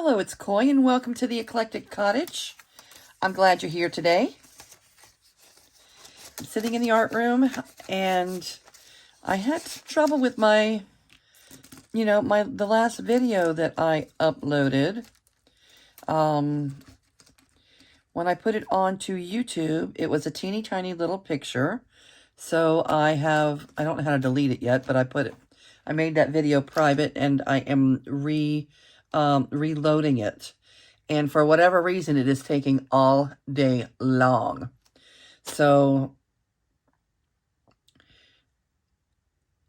Hello, it's Coy, and welcome to the Eclectic Cottage. I'm glad you're here today. I'm sitting in the art room, and I had some trouble with the last video that I uploaded. When I put it onto YouTube, it was a teeny tiny little picture. So I don't know how to delete it yet, but I made that video private, and I am reloading it. And for whatever reason, it is taking all day long. So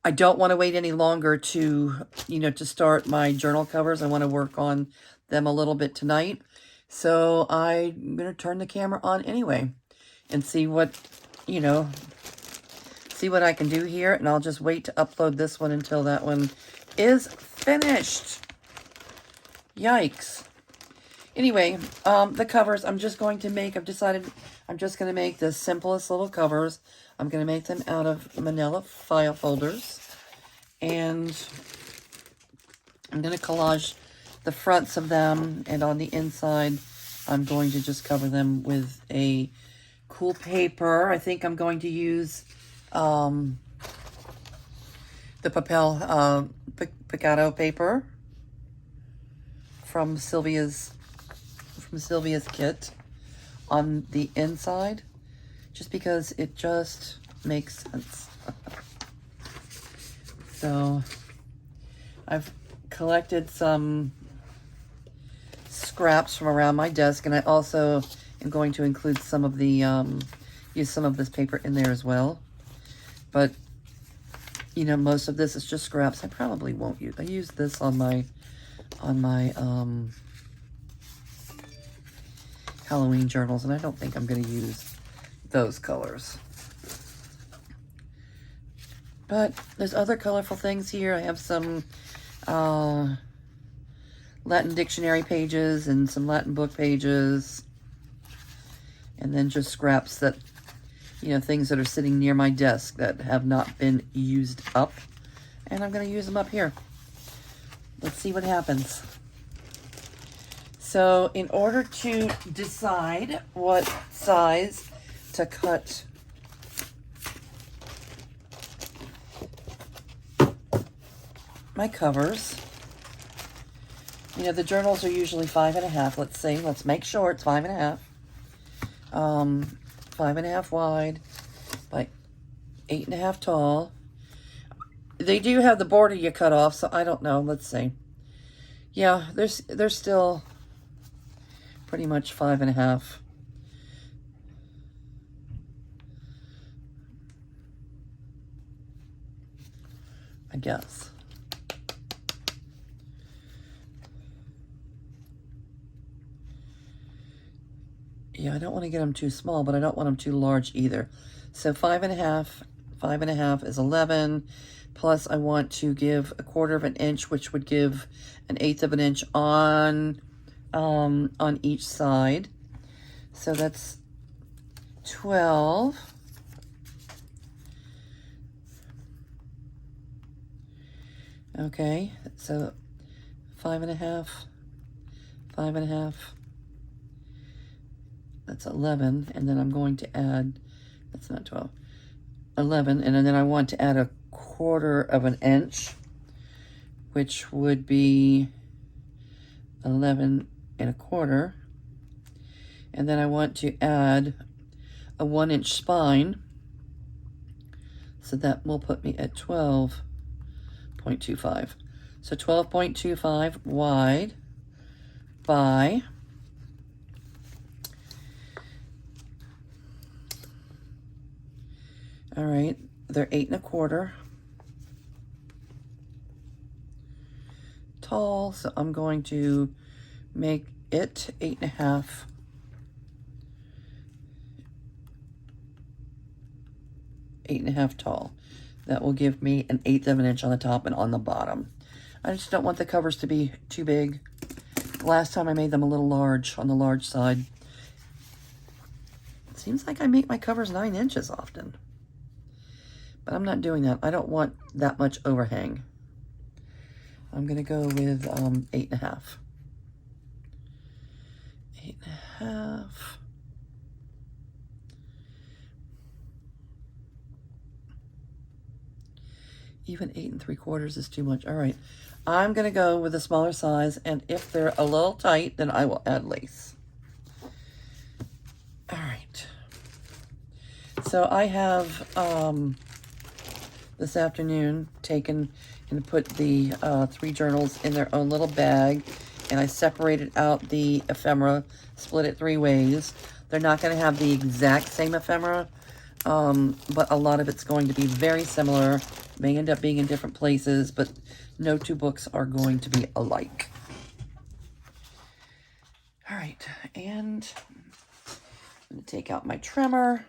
I don't want to wait any longer to start my journal covers. I want to work on them a little bit tonight. So I'm going to turn the camera on anyway and see what I can do here. And I'll just wait to upload this one until that one is finished. Yikes. Anyway, the covers I've decided I'm just going to make the simplest little covers. I'm going to make them out of manila file folders. And I'm going to collage the fronts of them. And on the inside, I'm going to just cover them with a cool paper. I think I'm going to use the Papel Picado paper from Sylvia's kit on the inside, just because it just makes sense. So I've collected some scraps from around my desk, and I also am going to include some of the use some of this paper in there as well. But most of this is just scraps. I probably won't use. I used this on my Halloween journals, and I don't think I'm going to use those colors. But there's other colorful things here. I have some Latin dictionary pages and some Latin book pages, and then just scraps that, things that are sitting near my desk that have not been used up, and I'm going to use them up here. Let's see what happens. So in order to decide what size to cut my covers, the journals are usually 5.5. Let's make sure it's 5.5. 5.5 wide by 8.5 tall. They do have the border you cut off, so I don't know. Let's see. Yeah, they're still pretty much 5.5. I guess. Yeah, I don't want to get them too small, but I don't want them too large either. So 5.5 is 11. Plus, I want to give 1/4 of an inch, which would give 1/8 of an inch on each side. So that's 12. Okay, so 5.5, 5.5. That's 11, and then I'm going to add, that's not 12, 11, and then I want to add 1/4 of an inch, which would be 11.25, and then I want to add a 1-inch spine, so that will put me at 12.25. So 12.25 wide by 8.25 tall, so I'm going to make it 8.5. 8.5 tall. That will give me 1/8 of an inch on the top and on the bottom. I just don't want the covers to be too big. Last time I made them a little large, on the large side. It seems like I make my covers 9 inches often. But I'm not doing that. I don't want that much overhang. I'm going to go with 8.5. 8.5. Even 8 3/4 is too much. All right, I'm gonna go with a smaller size, and if they're a little tight, then I will add lace. All right. So I have this afternoon taken and put the 3 journals in their own little bag, and I separated out the ephemera, split it 3 ways. They're not going to have the exact same ephemera, but a lot of it's going to be very similar. May end up being in different places, but no 2 books are going to be alike. All right, and I'm going to take out my trimmer.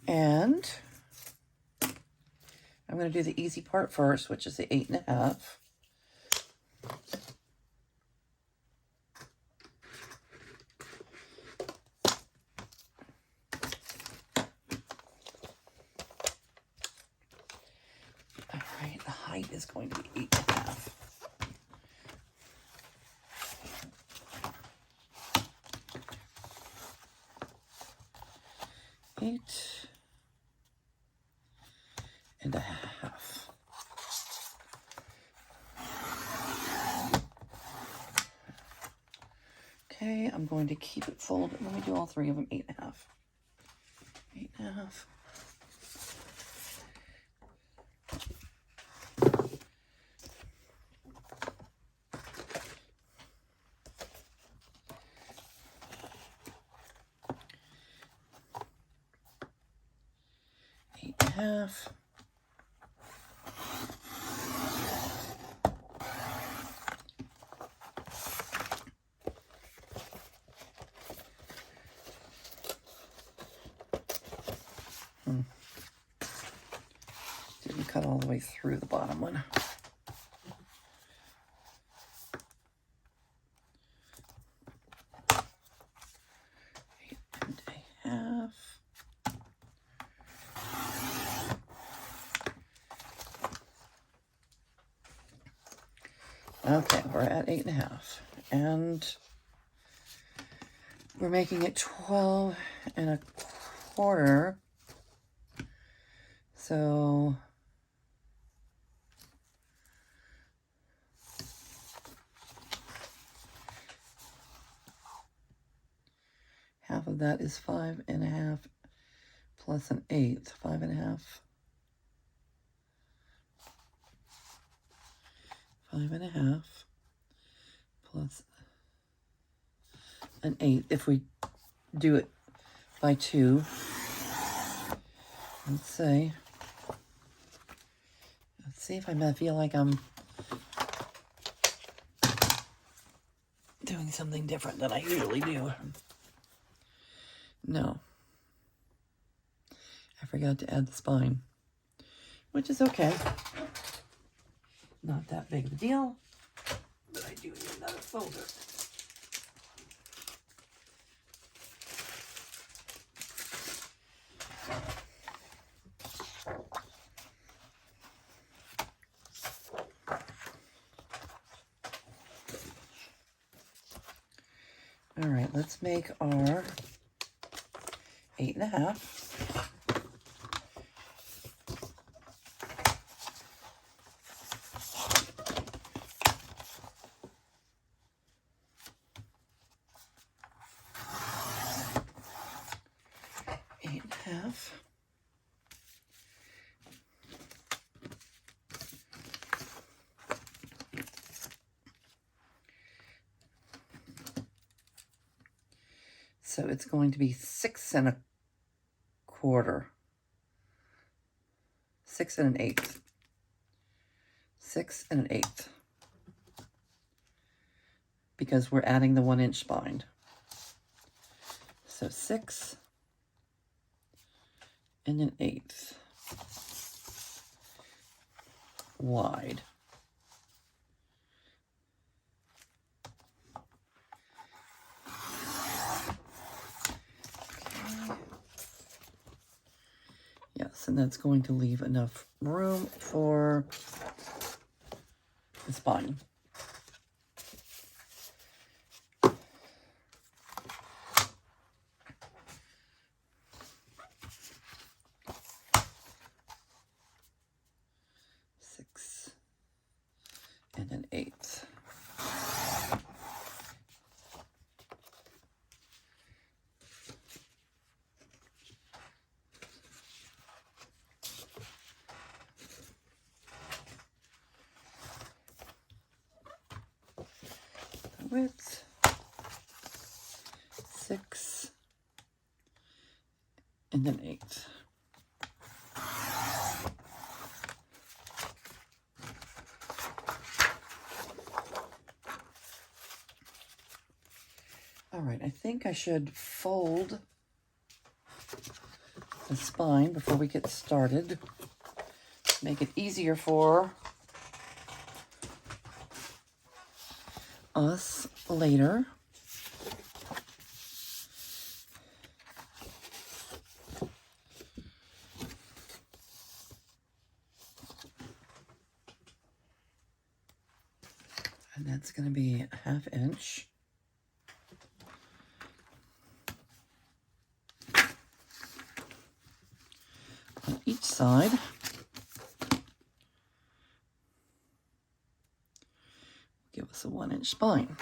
And I'm going to do the easy part first, which is the 8.5. All right, the height is going to be 8.5. Eight and a half. Okay, I'm going to keep it folded. Let me do all 3 of them. 8.5. 8.5. Half. Didn't cut all the way through the bottom one. Eight and a half. Okay, we're at 8.5, and we're making it 12.25. So half of that is 5.5 plus an 1/8. 5.5. 5.5 plus an 1/8. If we do it by 2, let's see if I feel like I'm doing something different than I usually do. No, I forgot to add the spine, which is okay. Not that big of a deal, but I do need another folder. All right, let's make our 8.5. So it's going to be 6 1/4. 6 1/8. 6 1/8. Because we're adding the 1-inch spine. So 6 1/8 wide. this, and that's going to leave enough room for the spine. Six and an 8. Width 6 and an 8. All right, I think I should fold the spine before we get started. Make it easier for us later. And that's going to be a 1/2 inch. On each side. Give us a 1-inch spine.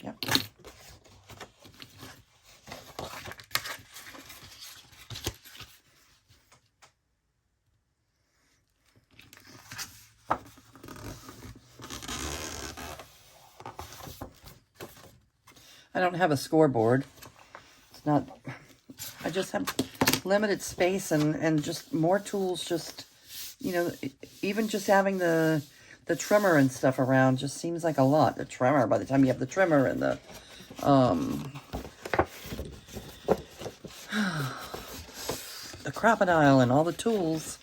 Yep. I don't have a scoreboard. It's not, I just have limited space and just more tools, just, you know, even just having the trimmer and stuff around just seems like a lot. The trimmer, by the time you have the trimmer and the, the crocodile and all the tools,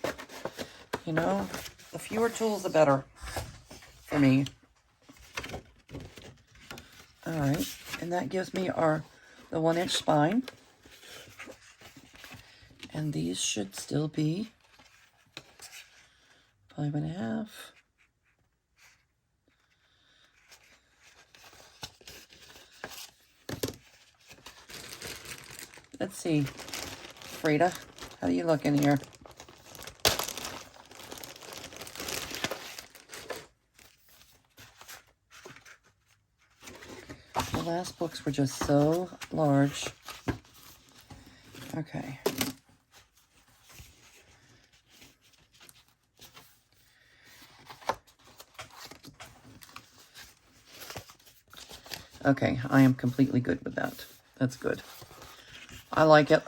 you know, the fewer tools, the better for me. All right, and that gives me the 1-inch spine. And these should still be 5.5. Let's see, Frida, how do you look in here? The last books were just so large. Okay. Okay, I am completely good with that. That's good. I like it.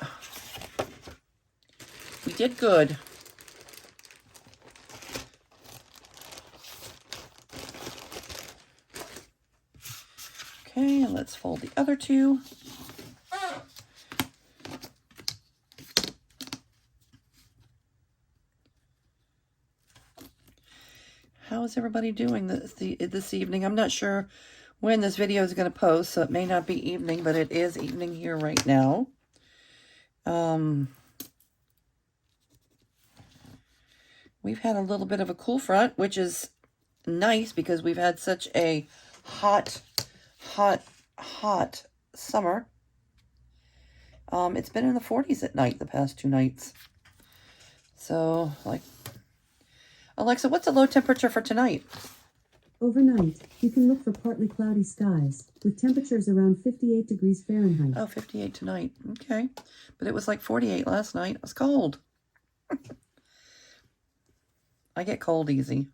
We did good. Okay, and let's fold the other two. How is everybody doing this evening? I'm not sure when this video is going to post, so it may not be evening, but it is evening here right now. we've had a little bit of a cool front, which is nice because we've had such a hot summer. It's been in the 40s at night the past 2 nights. So, like, Alexa, what's the low temperature for tonight? Overnight, you can look for partly cloudy skies, with temperatures around 58 degrees Fahrenheit. Oh, 58 tonight. Okay. But it was like 48 last night. It was cold. I get cold easy.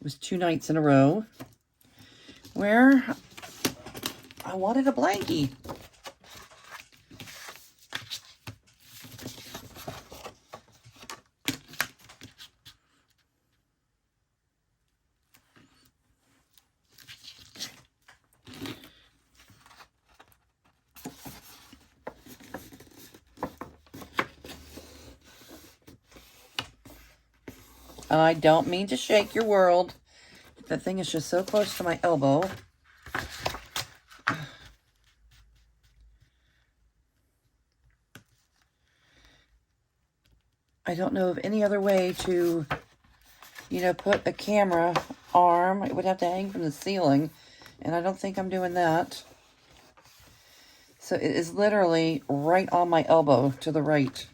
It was 2 nights in a row where I wanted a blankie. I don't mean to shake your world. That thing is just so close to my elbow. I don't know of any other way to, you know, put a camera arm. It would have to hang from the ceiling, and I don't think I'm doing that. So it is literally right on my elbow to the right.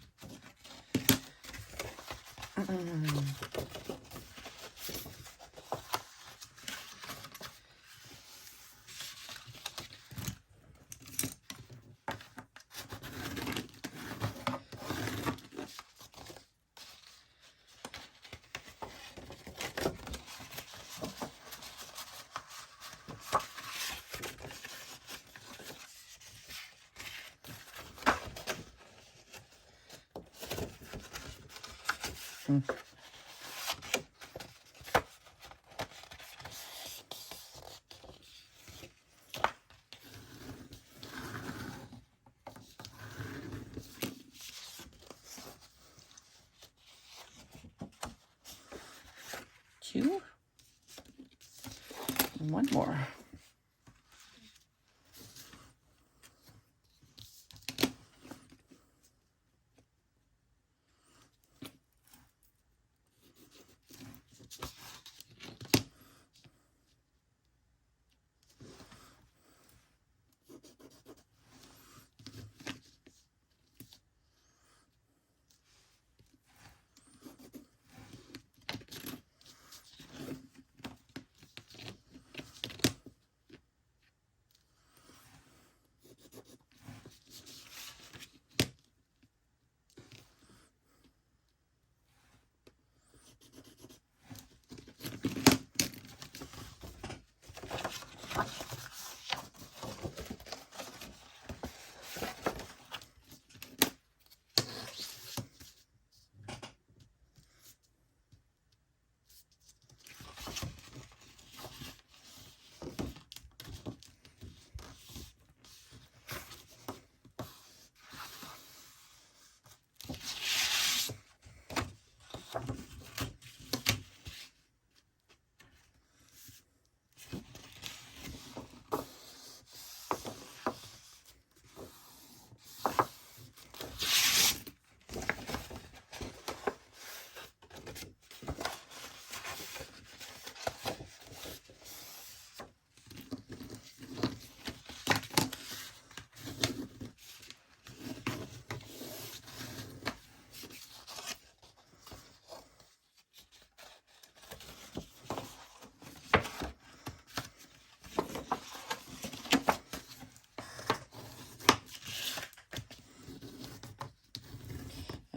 Two. And one more.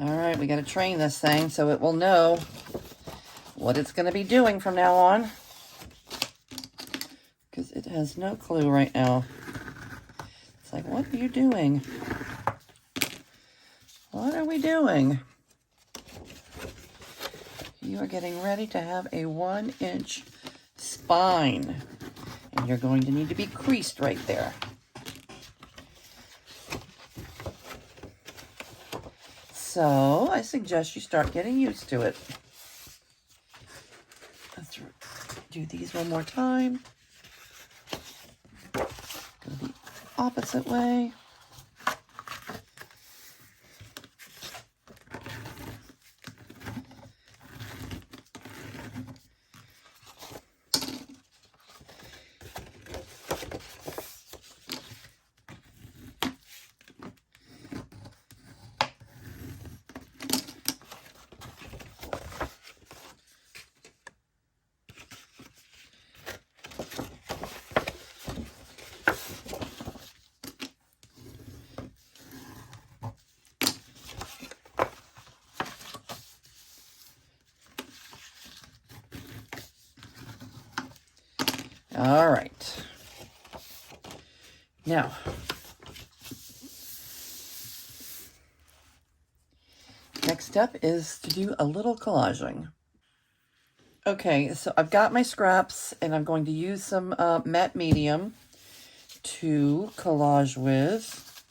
All right, we got to train this thing so it will know what it's going to be doing from now on. Because it has no clue right now. It's like, what are you doing? What are we doing? You are getting ready to have a 1-inch spine. And you're going to need to be creased right there. So I suggest you start getting used to it. Let's do do these one more time. Go the opposite way. All right. Now, next step is to do a little collaging. Okay, so I've got my scraps, and I'm going to use some matte medium to collage with.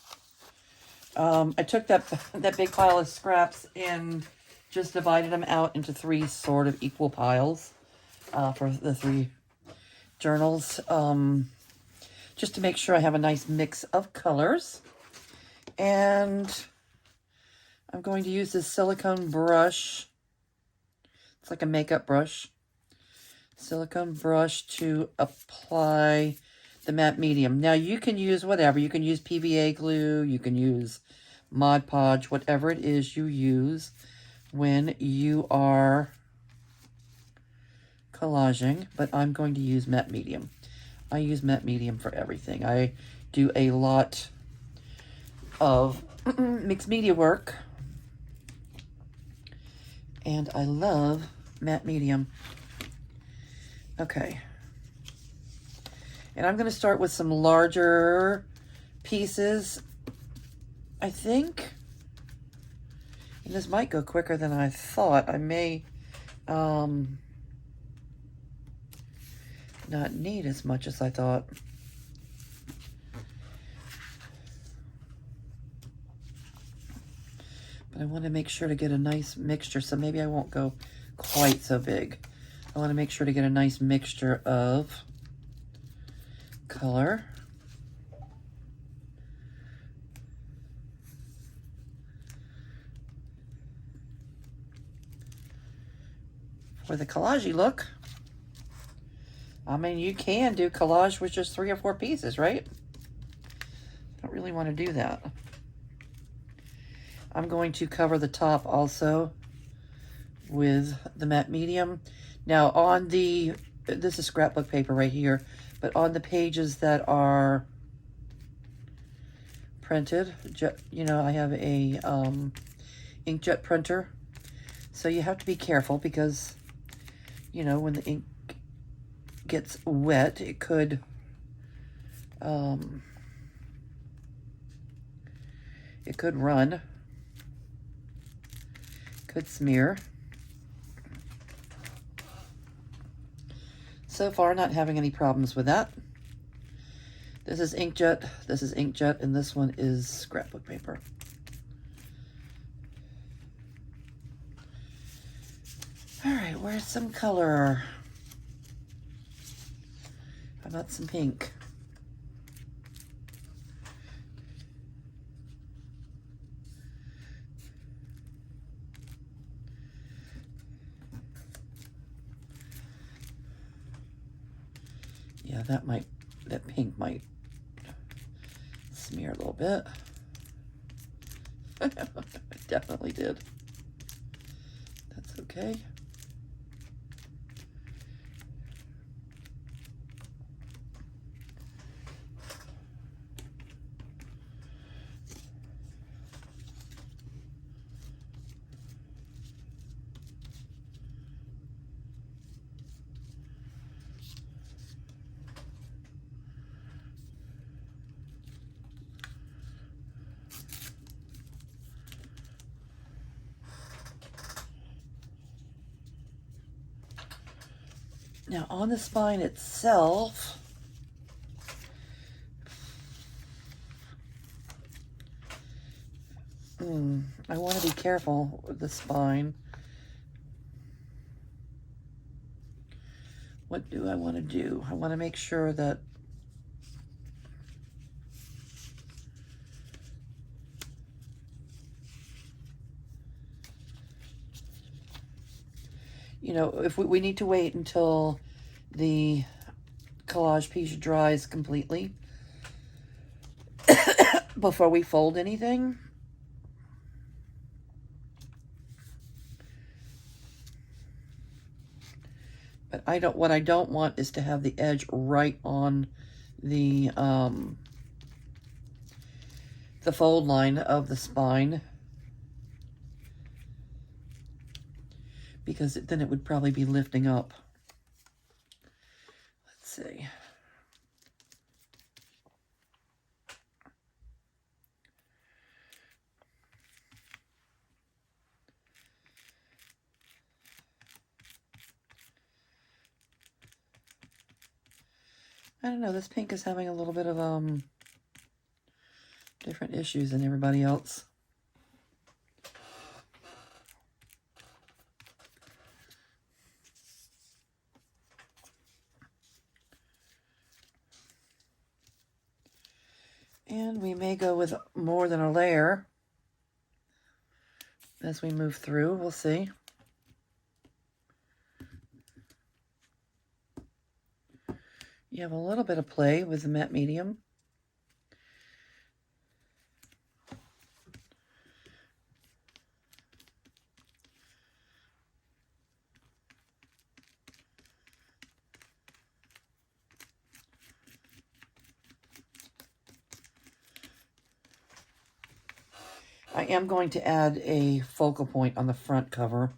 I took that big pile of scraps and just divided them out into 3 sort of equal piles for the 3 journals, just to make sure I have a nice mix of colors. And I'm going to use this silicone brush. It's like a makeup brush. Silicone brush to apply the matte medium. Now you can use whatever. You can use PVA glue. You can use Mod Podge, whatever it is you use when you are collaging, but I'm going to use matte medium. I use matte medium for everything. I do a lot of mixed media work, and I love matte medium. Okay. And I'm going to start with some larger pieces, I think. And this might go quicker than I thought. I may not need as much as I thought. But I want to make sure to get a nice mixture, so maybe I won't go quite so big. I want to make sure to get a nice mixture of color. For the collage look, I mean, you can do collage with just 3 or 4 pieces, right? I don't really want to do that. I'm going to cover the top also with the matte medium. Now on the, this is scrapbook paper right here, but on the pages that are printed, you know, I have a inkjet printer. So you have to be careful because, you know, when the ink gets wet, it could run, could smear. So far, not having any problems with that. This is inkjet, and this one is scrapbook paper. All right, where's some color? How about some pink? Yeah, that pink might smear a little bit. It definitely did. That's okay. Now on the spine itself, I want to be careful with the spine. What do I want to do? I want to make sure that you know, if we need to wait until the collage piece dries completely before we fold anything. But what I don't want is to have the edge right on the fold line of the spine, because then it would probably be lifting up. Let's see. I don't know, this pink is having a little bit of different issues than everybody else. And we may go with more than a layer as we move through. We'll see. You have a little bit of play with the matte medium. I am going to add a focal point on the front cover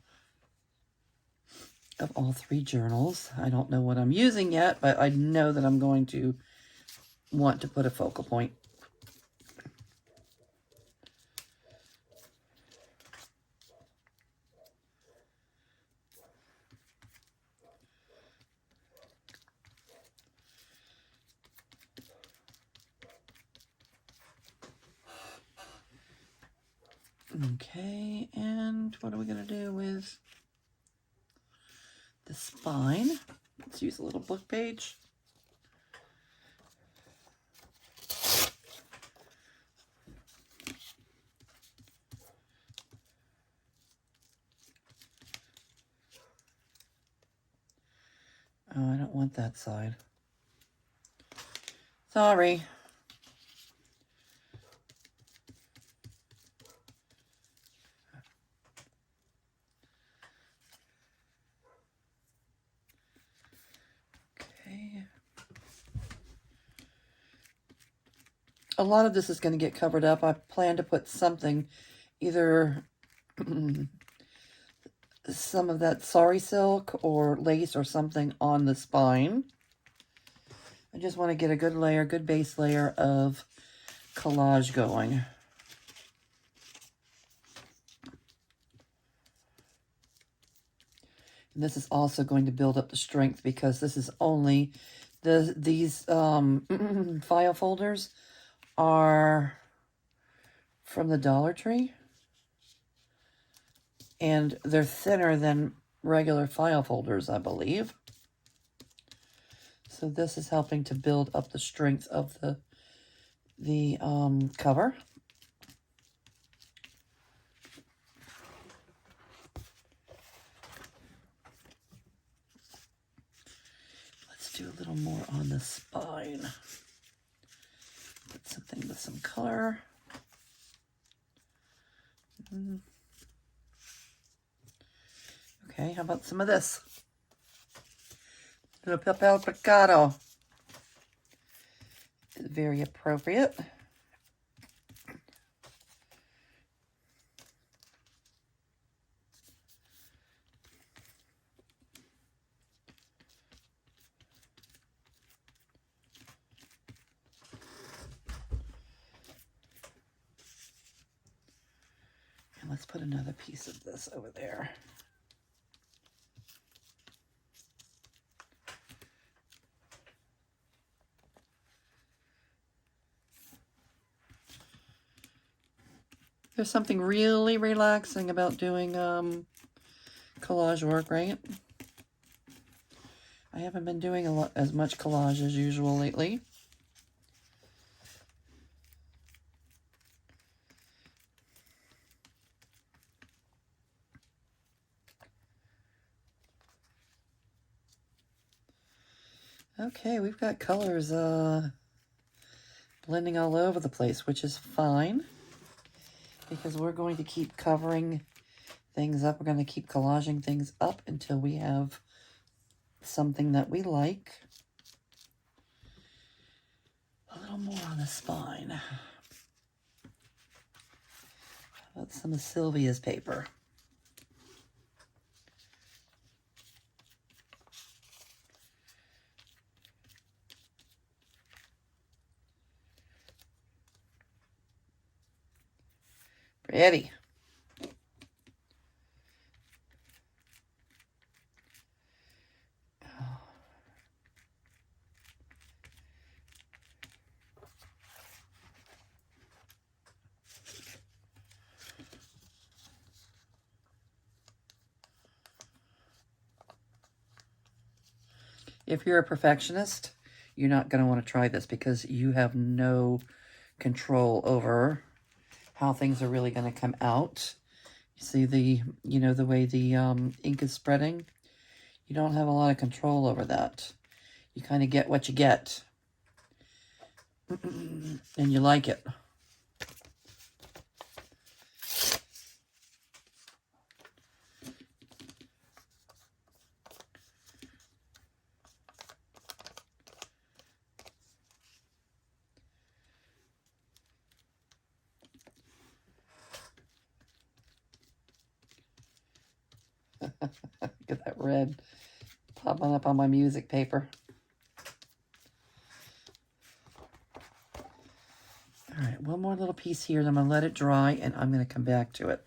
of all three journals. I don't know what I'm using yet, but I know that I'm going to want to put a focal point. Okay, and what are we going to do with the spine? Let's use a little book page. Oh, I don't want that side. Sorry. Okay. A lot of this is going to get covered up. I plan to put something, either some of that sari silk or lace or something on the spine. I just want to get a good layer, good base layer of collage going. And this is also going to build up the strength, because this is only these file folders are from the Dollar Tree, and they're thinner than regular file folders, I believe. So this is helping to build up the strength of the cover. Let's do a little more on the spine. Put something with some color. Okay, how about some of this? Little papel picado. It's very appropriate. And let's put another piece of this over there. There's something really relaxing about doing collage work, right? I haven't been doing as much collage as usual lately. Okay, we've got colors blending all over the place, which is fine because we're going to keep covering things up. We're going to keep collaging things up until we have something that we like. A little more on the spine. How about some of Sylvia's paper? Pretty. If you're a perfectionist, you're not going to want to try this because you have no control over how things are really going to come out. You see the way the ink is spreading? You don't have a lot of control over that. You kind of get what you get. And you like it. Look at that red popping up on my music paper. All right, one more little piece here, then I'm going to let it dry, and I'm going to come back to it.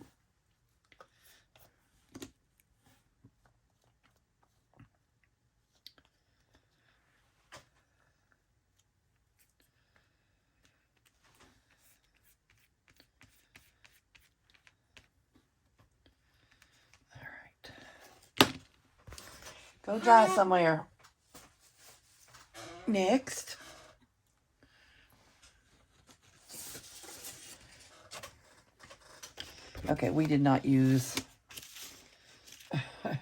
All right. Go dry somewhere. Next. Okay, we did not use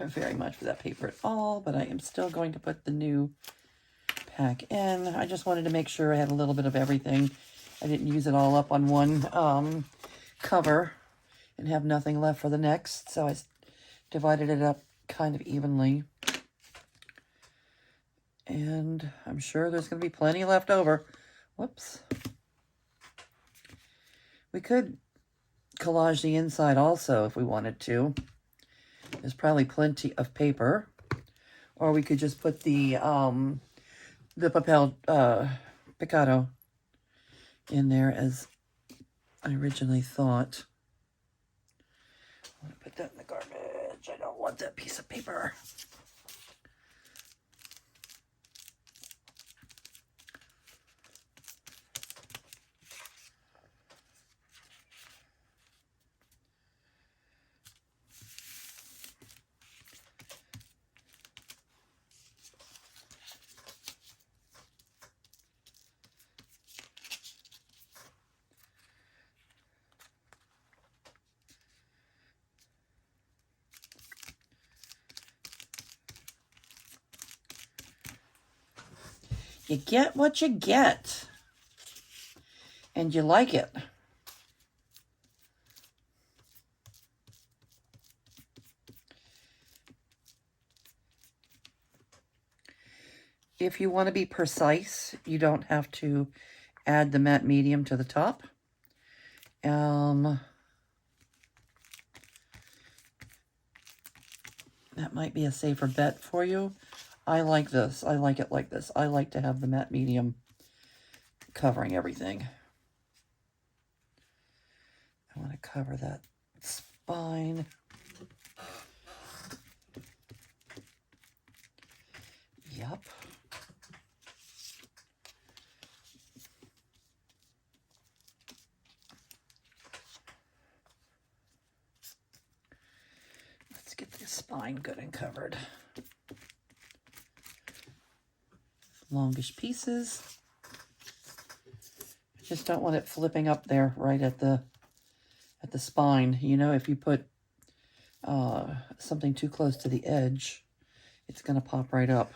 very much for that paper at all, but I am still going to put the new pack in. I just wanted to make sure I had a little bit of everything. I didn't use it all up on one cover and have nothing left for the next, so I divided it up kind of evenly. And I'm sure there's going to be plenty left over. Whoops. We could collage the inside also if we wanted to. There's probably plenty of paper. Or we could just put the papel picado in there as I originally thought. I'm going to put that in the garbage. I don't want that piece of paper. You get what you get. And you like it. If you want to be precise, you don't have to add the matte medium to the top. That might be a safer bet for you. I like this. I like it like this. I like to have the matte medium covering everything. I want to cover that spine. Yep. Let's get this spine good and covered. longish pieces. I just don't want it flipping up there right at the spine. You know, if you put something too close to the edge, it's going to pop right up.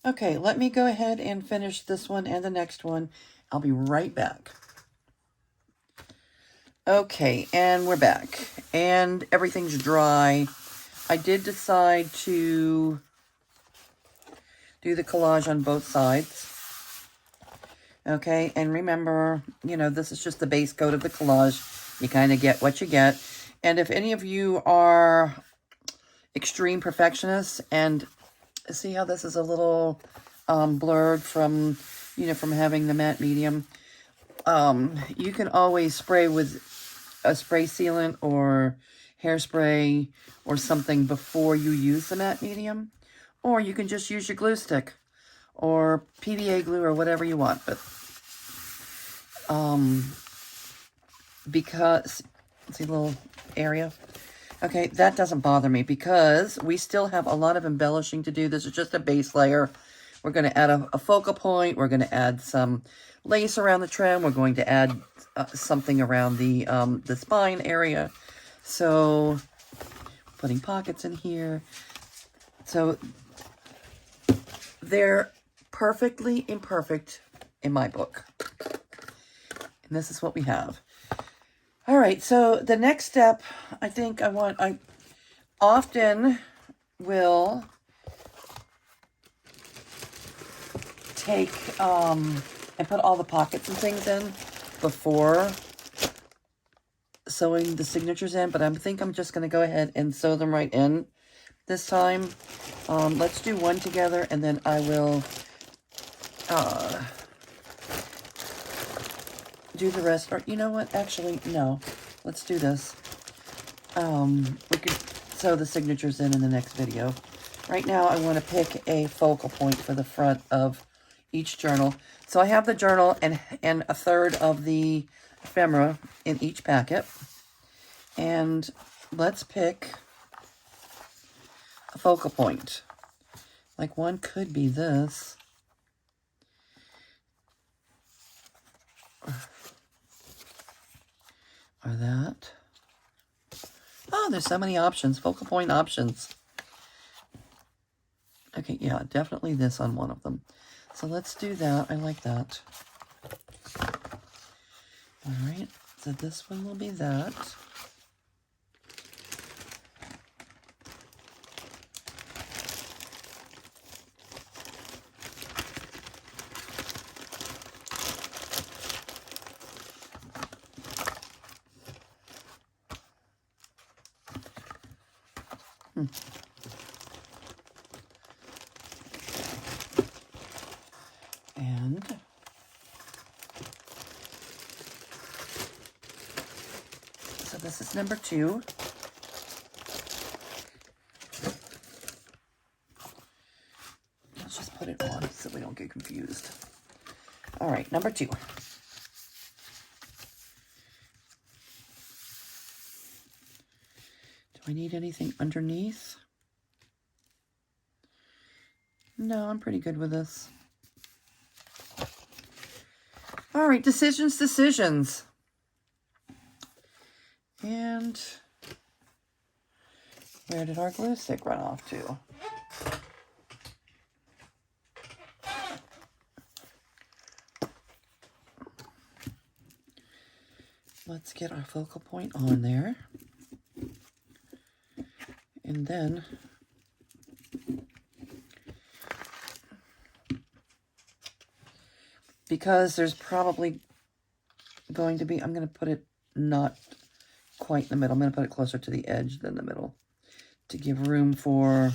Okay, let me go ahead and finish this one and the next one. I'll be right back. Okay, and we're back. And everything's dry. I did decide to do the collage on both sides. Okay, and remember, you know, this is just the base coat of the collage. You kind of get what you get. And if any of you are extreme perfectionists, and see how this is a little blurred from, you know, from having the matte medium, you can always spray with a spray sealant or hairspray or something before you use the matte medium. Or you can just use your glue stick or PVA glue or whatever you want. But because, see a little area? Okay, that doesn't bother me because we still have a lot of embellishing to do. This is just a base layer. We're going to add a focal point. We're going to add some lace around the trim. We're going to add something around the spine area. So, putting pockets in here. So, they're perfectly imperfect in my book. And this is what we have. All right, so the next step, I think I often will take and put all the pockets and things in before sewing the signatures in, but I think I'm just going to go ahead and sew them right in this time. Let's do one together, and then I will do the rest. Or you know what? Actually, no. Let's do this. We could sew the signatures in the next video. Right now, I want to pick a focal point for the front of each journal. So I have the journal and a third of the ephemera in each packet. And let's pick a focal point. Like one could be this. Or that. Oh, there's so many options. Focal point options. Okay, yeah, definitely this on one of them. So let's do that. I like that. All right, so this one will be that. And so this is number 2. Let's just put it on so we don't get confused. All right, number 2. Do I need anything underneath? No, I'm pretty good with this. All right, decisions. And where did our glue stick run off to? Let's get our focal point on there. And then because there's probably going to be, I'm going to put it not quite in the middle. I'm going to put it closer to the edge than the middle to give room for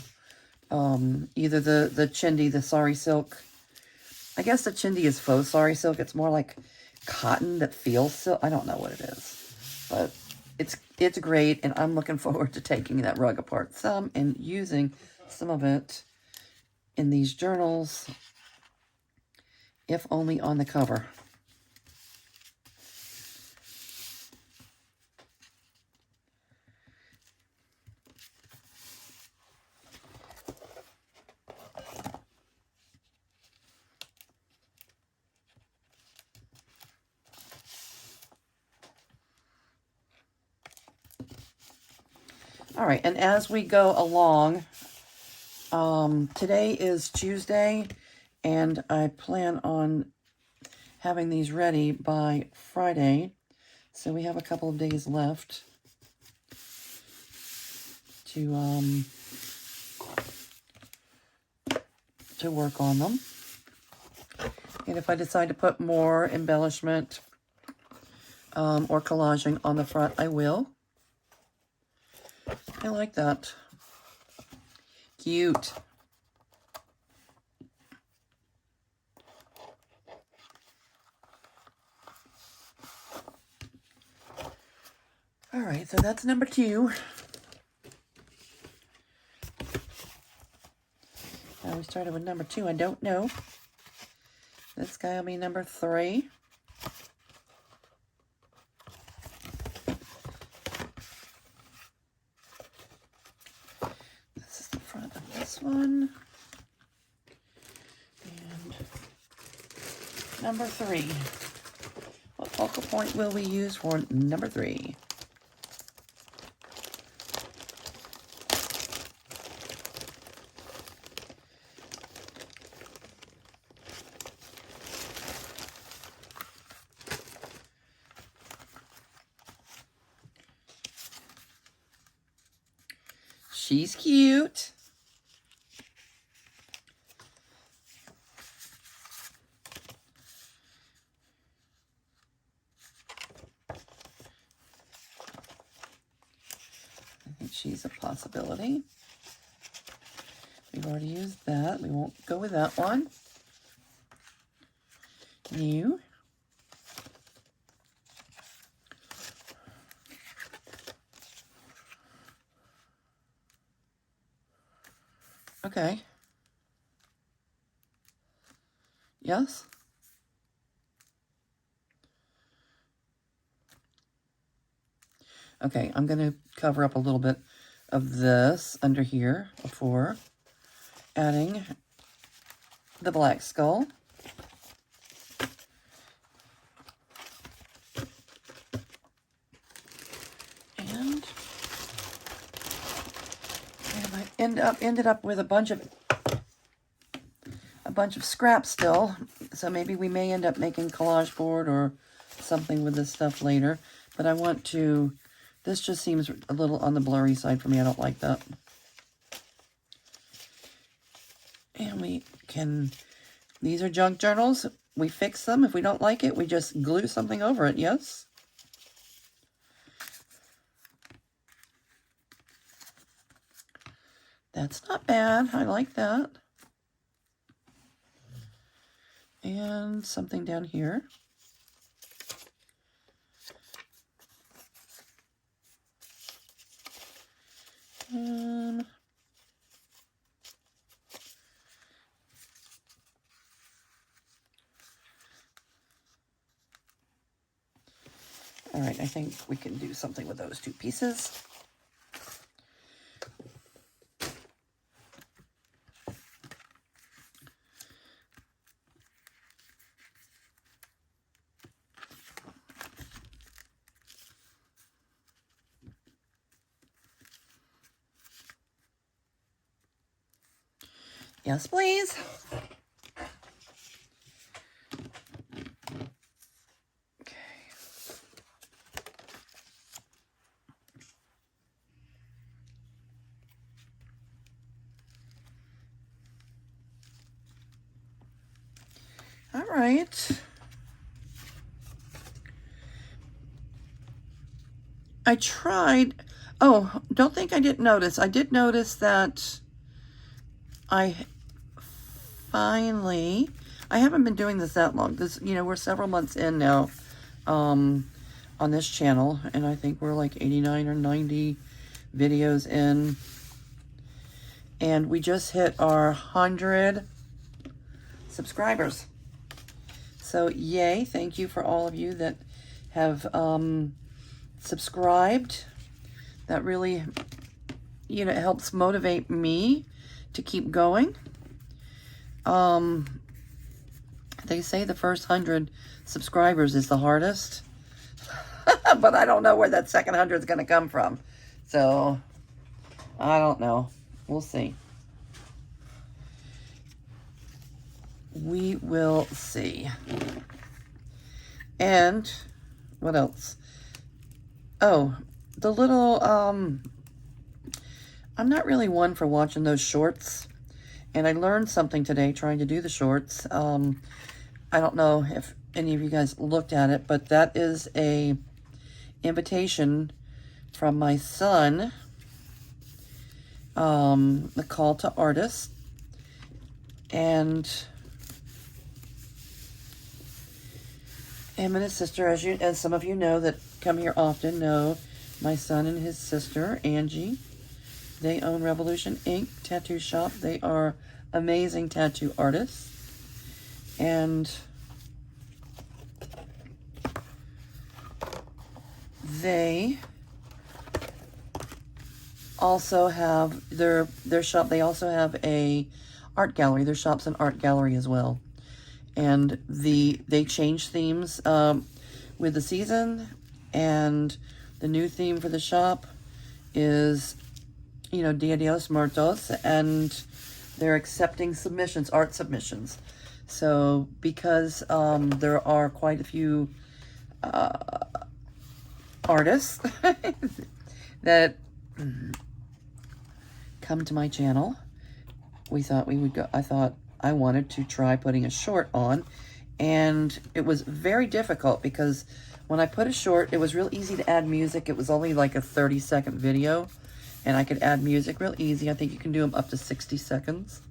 either the chindi, the sari silk. I guess the chindi is faux sari silk. It's more like cotton that feels silk. I don't know what it is, but it's great, and I'm looking forward to taking that rug apart some and using some of it in these journals, if only on the cover. All right, and as we go along, today is Tuesday, and I plan on having these ready by Friday. So we have a couple of days left to work on them. And if I decide to put more embellishment or collaging on the front, I will. I like that. Cute. All right, so that's number 2. Now we started with number 2. I don't know. This guy will be number 3. This is the front of this one. And number 3. What focal point will we use for number 3? She's cute. I think she's a possibility. We've already used that. We won't go with that one. New. Okay. Yes. Okay, I'm going to cover up a little bit of this under here before adding the black skull. And I ended up with a bunch of scrap still, so maybe we may end up making collage board or something with this stuff later. But I want to, this just seems a little on the blurry side for me. I don't like that. And we can, these are junk journals. We fix them. If we don't like it, we just glue something over it, yes? That's not bad. I like that. And something down here. All right, I think we can do something with those 2 pieces. Yes, please. Okay. All right. I tried. Oh, don't think I didn't notice. I did notice that I finally, I haven't been doing this that long. This, you know, we're several months in now on this channel, and I think we're like 89 or 90 videos in. And we just hit our 100 subscribers. So yay, thank you for all of you that have subscribed. That really, you know, helps motivate me to keep going. They say the first 100 subscribers is the hardest, but I don't know where that second 100 is going to come from. So I don't know. We'll see. We will see. And what else? Oh, the little, I'm not really one for watching those shorts. And I learned something today trying to do the shorts. I don't know if any of you guys looked at it, but that is a invitation from my son. The call to artists. And him and his sister, as some of you know that come here often know, my son and his sister, Angie, they own Revolution Ink Tattoo Shop. They are amazing tattoo artists. And they also have their shop. They also have a art gallery. Their shop's an art gallery as well. And they change themes with the season, and the new theme for the shop is, you know, Dia de los Muertos, and they're accepting submissions, art submissions. So because there are quite a few artists that come to my channel, we thought we would go. I wanted to try putting a short on, and it was very difficult because when I put a short, it was real easy to add music. It was only like a 30-second video, and I could add music real easy. I think you can do them up to 60 seconds.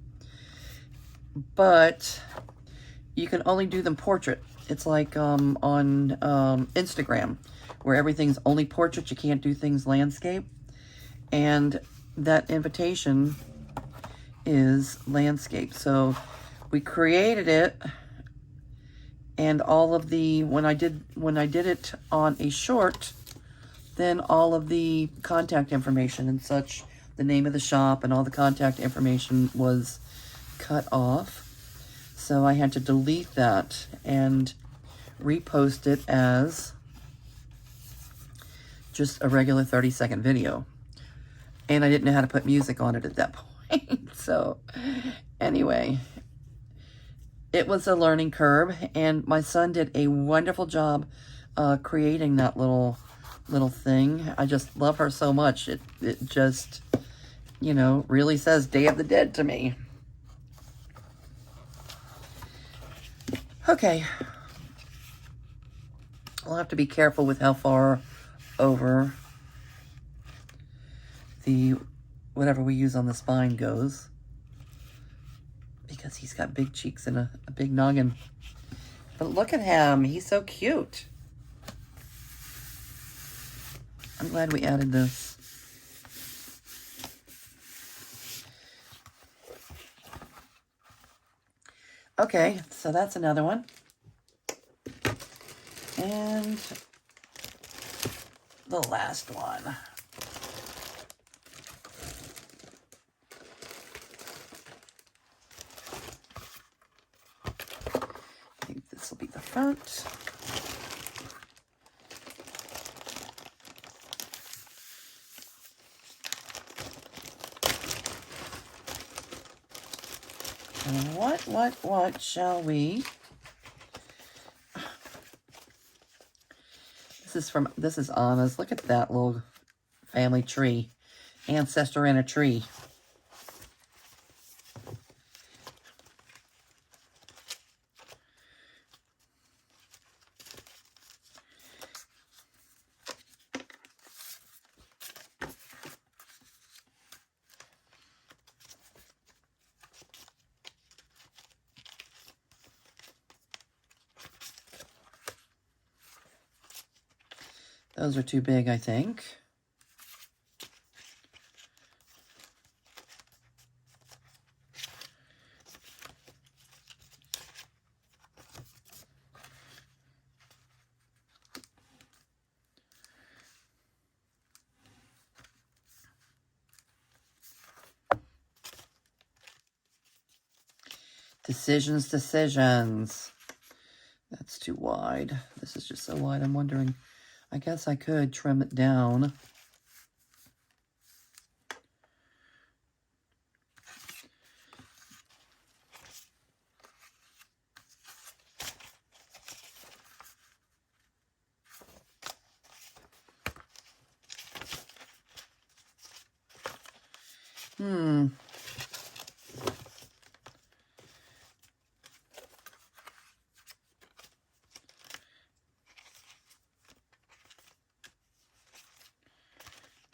But you can only do them portrait. It's like on Instagram, where everything's only portrait. You can't do things landscape. And that invitation is landscape. So we created it, and all of the, when I did it on a short, then all of the contact information and such, the name of the shop and all the contact information was cut off. So I had to delete that and repost it as just a regular 30-second video. And I didn't know how to put music on it at that point. So anyway, it was a learning curve, and my son did a wonderful job creating that little thing. I just love her so much. It just, you know, really says Day of the Dead to me. Okay. I'll have to be careful with how far over the whatever we use on the spine goes, because he's got big cheeks and a big noggin. But look at him. He's so cute. I'm glad we added this. Okay, so that's another one. And the last one. I think this will be the front. And what shall we? This is Anna's. Look at that little family tree. Ancestor in a tree. Those are too big, I think. Decisions, decisions. That's too wide. This is just so wide. I'm wondering, I guess I could trim it down.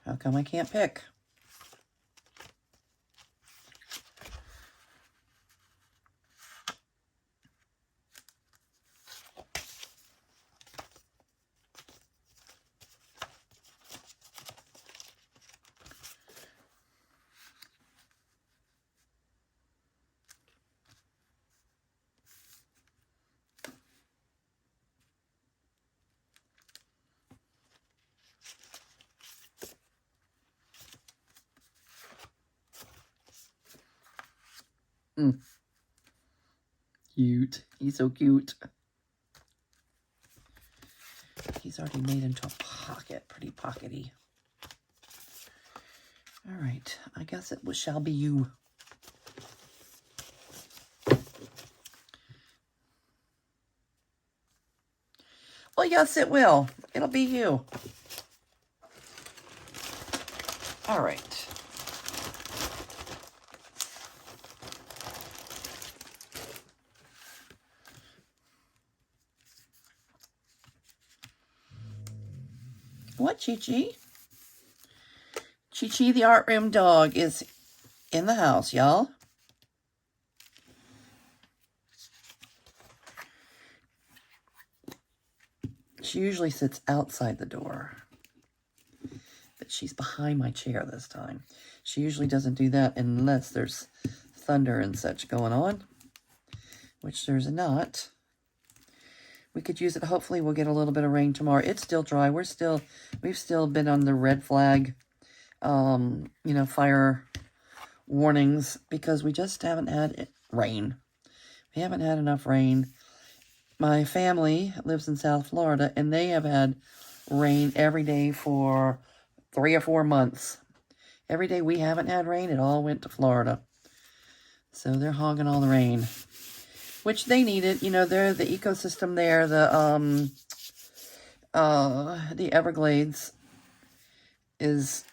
How come I can't pick? Cute. He's so cute. He's already made into a pocket. Pretty pockety. All right. I guess it shall be you. Well, yes, it will. It'll be you. All right. What, Chi-Chi? Chi-Chi, the art room dog, is in the house, y'all. She usually sits outside the door, but she's behind my chair this time. She usually doesn't do that unless there's thunder and such going on, which there's not. We could use it. Hopefully we'll get a little bit of rain tomorrow. It's still dry. We've still been on the red flag, fire warnings because we just haven't had rain. We haven't had enough rain. My family lives in South Florida, and they have had rain every day for 3 or 4 months. Every day we haven't had rain, it all went to Florida. So they're hogging all the rain, which they needed. They're the ecosystem there. The Everglades is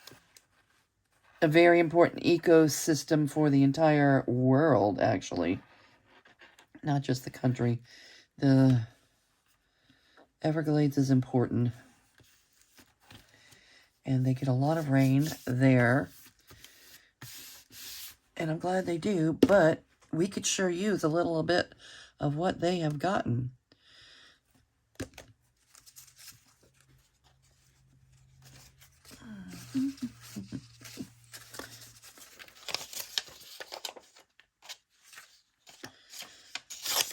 a very important ecosystem for the entire world, actually. Not just the country. The Everglades is important. And they get a lot of rain there. And I'm glad they do, but we could sure use a little bit of what they have gotten.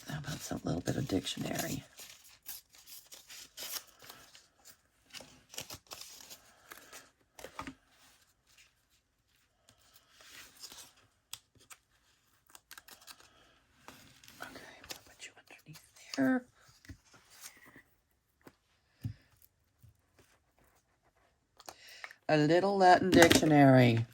How about some little bit of dictionary? Okay, I'll put you underneath there. A little Latin dictionary.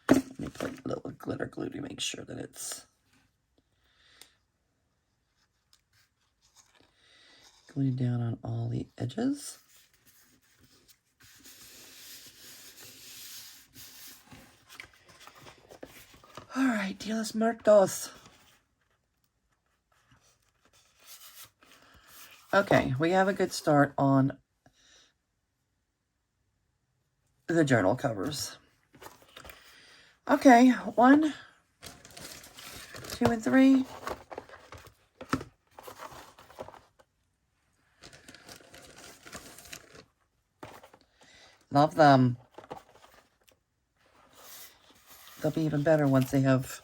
Let me put a little glitter glue to make sure that it's glued down on all the edges. All right, Dia los Muertos. Okay, we have a good start on the journal covers. Okay, 1, 2, and 3. Love them. They'll be even better once they have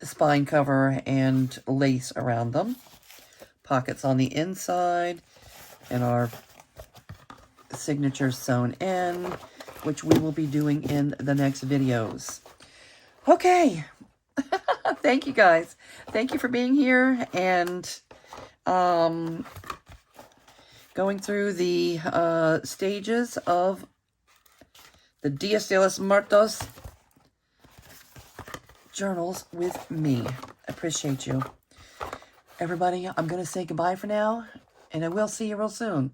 a spine cover and lace around them. Pockets on the inside, and our signatures sewn in, which we will be doing in the next videos. Okay. Thank you guys. Thank you for being here and going through the stages of the Dias de los Muertos journals with me. Appreciate you. Everybody, I'm going to say goodbye for now, and I will see you real soon.